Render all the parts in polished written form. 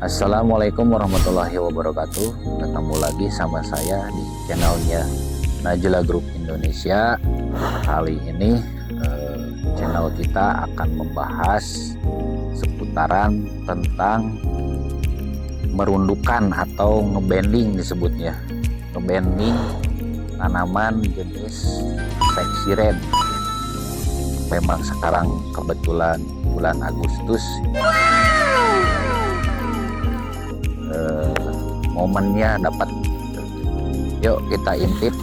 Assalamualaikum warahmatullahi wabarakatuh. Ketemu lagi sama saya di channelnya Najla Group Indonesia. Kali ini channel kita akan membahas seputaran tentang merundukan atau ngebanding disebutnya. Ngebanding tanaman jenis Sexy Red. Memang sekarang kebetulan bulan Agustus, momennya dapat. Yuk kita intip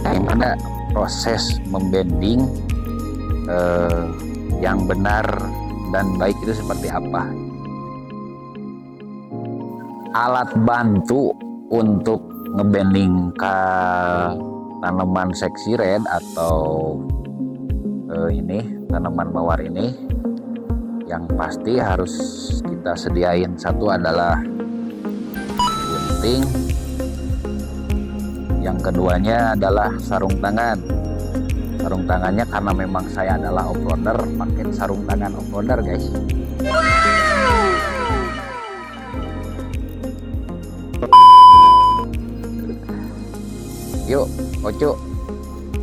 gimana proses membanding yang benar dan baik itu seperti apa. Alat bantu untuk ngebanding ke tanaman Sexy Red atau ini tanaman mawar ini, yang pasti harus kita sediain satu adalah gunting, yang keduanya adalah sarung tangan. Sarung tangannya karena memang saya adalah offroader, pakai sarung tangan offroader guys. Yuk Ocu,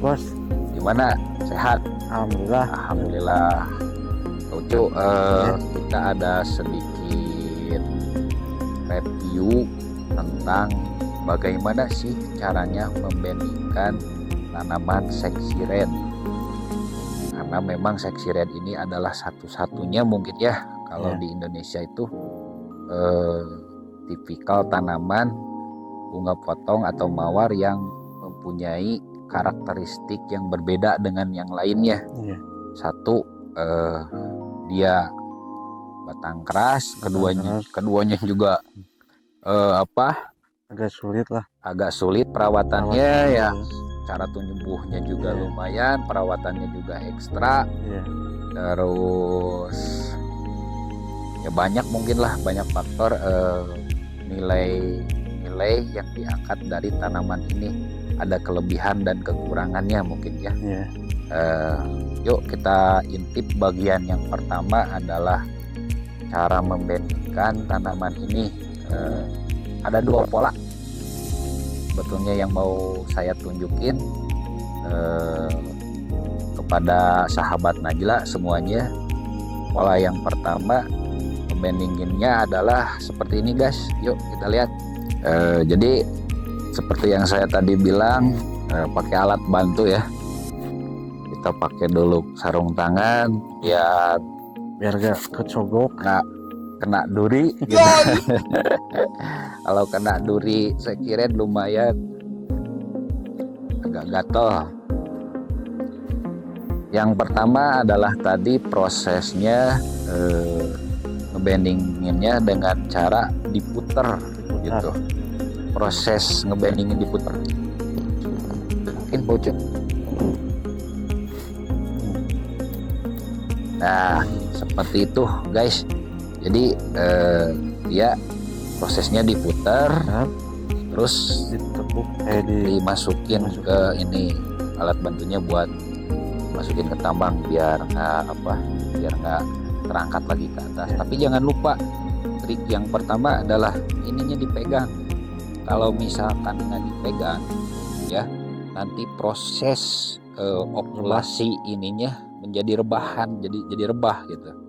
Bos, gimana, sehat? alhamdulillah. Alhamdulillah. Ocu, kita ada sedikit review tentang bagaimana sih caranya membandingkan tanaman Sexy Red. Karena memang Sexy Red ini adalah satu-satunya mungkin ya kalau di Indonesia itu tipikal tanaman bunga potong atau mawar yang mempunyai karakteristik yang berbeda dengan yang lainnya. Satu, dia batang keras, keduanya juga Agak sulit lah. agak sulit perawatannya ya. Cara tumbuhnya juga lumayan, perawatannya juga ekstra. Terus ya banyak mungkin lah, banyak faktor nilai yang diangkat dari tanaman ini. Ada kelebihan dan kekurangannya mungkin ya. Yuk kita intip bagian yang pertama adalah cara membandingkan tanaman ini. Ada dua pola sebetulnya yang mau saya tunjukin kepada sahabat Najla semuanya. Pola yang pertama membandinginnya adalah seperti ini guys. Yuk kita lihat. Jadi seperti yang saya tadi bilang, pakai alat bantu ya. Kita pakai dulu sarung tangan biar gak kecogok, nggak kena duri gitu. Kalau kena duri Sexy Red lumayan agak gatel. Yang pertama adalah tadi prosesnya ngebandinginnya dengan cara diputer gitu. Proses ngebandingin diputer mungkin bocor. Nah seperti itu guys. Jadi dia prosesnya diputer, terus ditekuk, dimasukin ke ini alat bantunya buat masukin ke tambang biar nggak terangkat lagi ke atas. Tapi jangan lupa trik yang pertama adalah ininya dipegang. Kalau misalkan nggak dipegang ya, nanti proses okulasi ininya menjadi rebahan, jadi rebah gitu.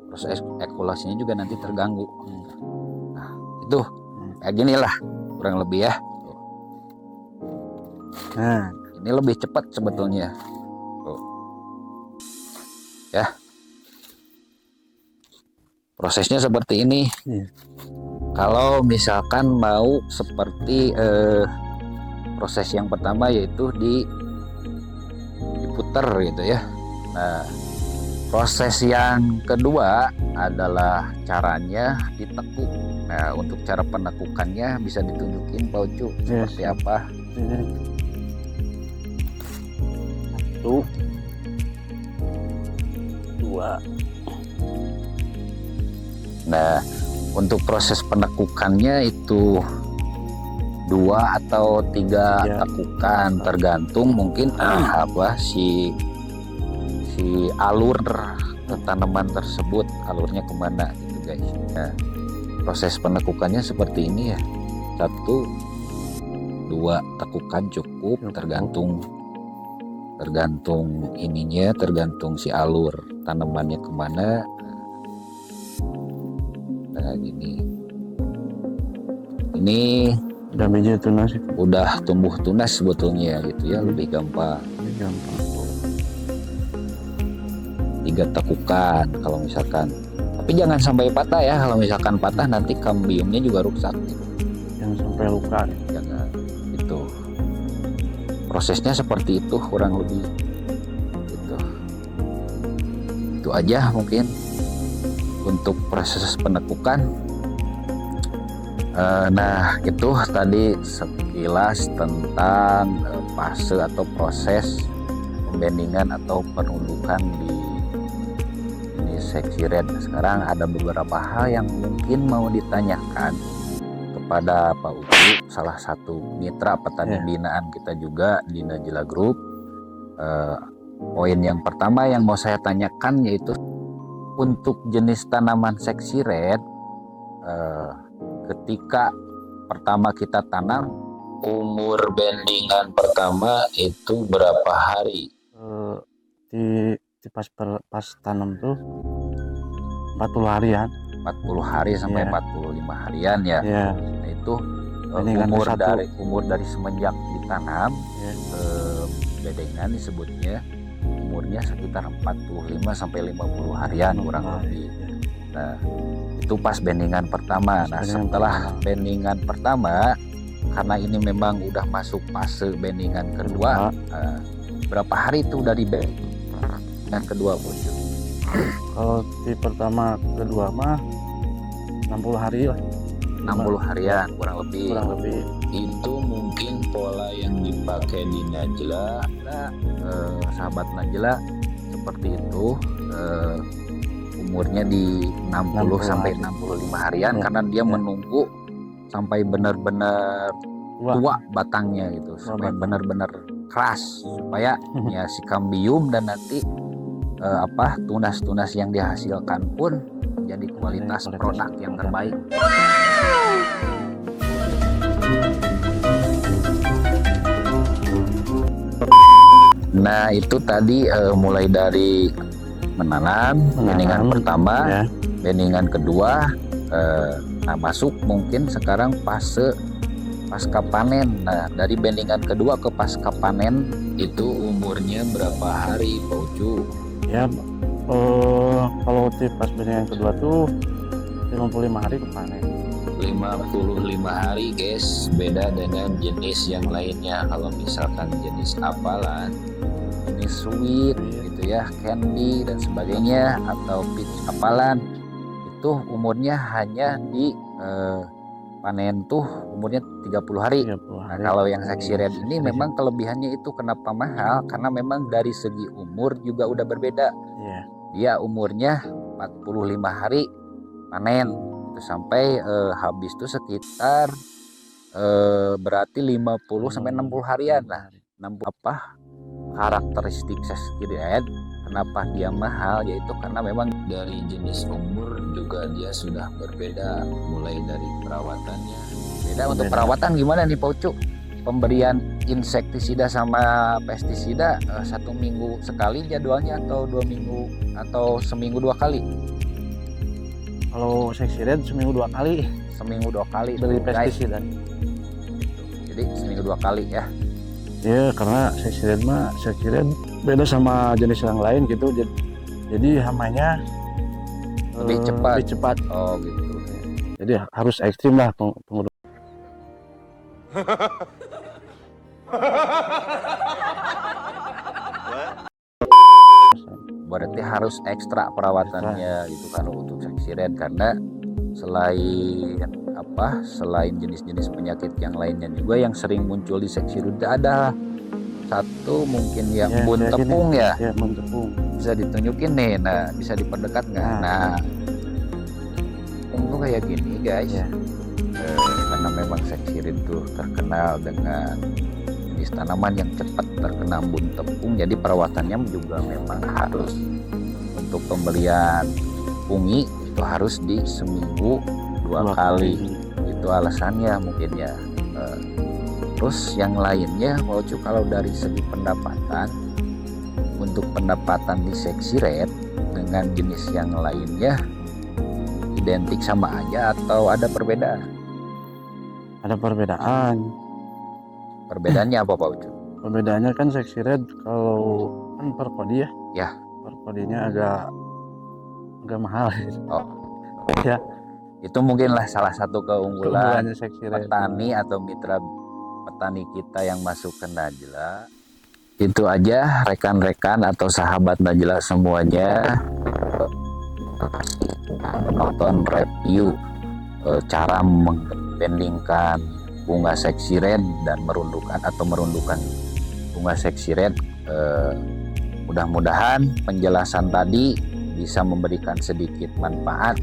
Proses ekulasinya juga nanti terganggu. Nah itu kayak gini lah kurang lebih ya. Nah ini lebih cepat sebetulnya. Ya, prosesnya seperti ini. Kalau misalkan mau seperti proses yang pertama, yaitu diputer gitu ya. Nah proses yang kedua adalah caranya ditekuk. Nah untuk cara penekukannya bisa ditunjukin Pak Ucu seperti apa. Satu, dua. Nah untuk proses penekukannya itu 2 atau 3 tekukan, tergantung mungkin si alur tanaman tersebut, alurnya kemana gitu guys. Nah, proses penekukannya seperti ini ya. 1, 2 tekukan cukup, tergantung ininya, tergantung si alur tanamannya kemana. Nah gini, ini udah biji tunas itu. udah tumbuh tunas sebetulnya gitu ya, lebih gampang. Lebih gampang. 3 tekukan kalau misalkan, tapi jangan sampai patah ya. Kalau misalkan patah nanti kambiumnya juga rusak gitu. Jangan sampai luka. Jangan itu. Prosesnya seperti itu kurang lebih gitu. Itu aja mungkin untuk proses penekukan. Nah itu tadi sekilas tentang fase atau proses pembandingan atau penundukan di ini seksi red. Sekarang ada beberapa hal yang mungkin mau ditanyakan kepada Pak Ucu, salah satu mitra petani binaan kita juga di Najila Group. Poin yang pertama yang mau saya tanyakan yaitu untuk jenis tanaman seksi red, ketika pertama kita tanam, umur bandingan pertama itu berapa hari? Di pas tanam tuh 40 harian. 40 hari sampai 45 harian ya. Nah, itu umur dari semenjak ditanam, bedengan disebutnya umurnya sekitar 45 sampai 50 harian kurang lebih. Nah, itu pas bandingan pertama. Nah, setelah bandingan pertama, karena ini memang udah masuk fase bandingan kedua, berapa hari itu dari bandingan kedua muncul? Kalau di pertama kedua mah 60 hari lah. 60 harian kurang lebih. Itu mungkin pola yang dipakai di Najila. Nah, sahabat Najila seperti itu. Umurnya di 60 sampai 65 harian karena dia menunggu sampai benar-benar tua batangnya gitu, sampai benar-benar keras supaya ya si kambium dan nanti tunas-tunas yang dihasilkan pun jadi kualitas produk yang terbaik. Nah itu tadi mulai dari menanam bandingan pertama, bandingan kedua, nah masuk mungkin sekarang fase pasca panen. Nah dari bandingan kedua ke pasca panen itu umurnya berapa hari Pak Ucu? Ya kalau di pas bandingan kedua tuh 55 hari ke panen. 55 hari guys, beda dengan jenis yang lainnya. Kalau misalkan jenis apalan, jenis sweet gitu ya, candy dan sebagainya, atau peach apalan, itu umurnya hanya di panen tuh umurnya 30 hari. Nah, kalau yang seksi red ini memang kelebihannya itu kenapa mahal, karena memang dari segi umur juga udah berbeda. Dia umurnya 45 hari panen itu sampai habis itu sekitar berarti 50 sampai 60 harian lah. 60 apa karakteristik seksi red kenapa dia mahal, yaitu karena memang dari jenis umur juga dia sudah berbeda, mulai dari perawatannya beda. Untuk perawatan gimana nih Pak Ucu? Pemberian insektisida sama pestisida 1 minggu sekali jadwalnya, atau 2 minggu, atau seminggu 2 kali? Kalau seksi red seminggu 2 kali. Seminggu 2 kali beri pestisida. Jadi seminggu 2 kali ya. Ya karena seksi red beda sama jenis yang lain gitu. Jadi hamanya lebih cepat. Oh gitu. Jadi harus ekstrim lah pengurus. Berarti harus ekstra perawatannya gitu kan untuk seksi red, karena selain jenis-jenis penyakit yang lainnya juga yang sering muncul di seksi red ada satu mungkin yang bun tepung ya. Bun tepung. Bisa ditunjukin nih, nah bisa diperdekat nggak? Nah, untuk kayak gini guys, karena memang seksi red itu terkenal dengan jenis tanaman yang cepat terkena bun tepung, jadi perawatannya juga memang harus untuk pembelian fungi itu harus di seminggu dua kali. Itu alasannya mungkin ya. Terus yang lainnya Pak Ucu, kalau dari segi pendapatan, untuk pendapatan di Seksi Red dengan jenis yang lainnya identik sama aja atau ada perbedaan? Ada perbedaan. Perbedaannya apa Pak Ucu? Perbedaannya kan Seksi Red kalau kan per kodi ya. Ya. Per kodinya agak mahal. Oh, Ya, itu mungkinlah salah satu keunggulan keunggulannya Seksi Red. petani atau mitra petani kita yang masuk ke Najla. Itu aja rekan-rekan atau sahabat Najla semuanya, menonton review cara membandingkan bunga Seksi Red dan merundukan bunga Seksi Red. Mudah-mudahan penjelasan tadi bisa memberikan sedikit manfaat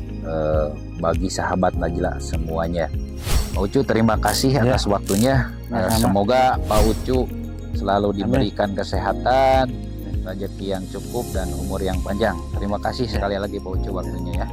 bagi sahabat Najla semuanya. Pak Ucu, terima kasih atas waktunya. Semoga Pak Ucu selalu diberikan kesehatan, rezeki yang cukup dan umur yang panjang. Terima kasih sekali lagi Pak Ucu waktunya ya.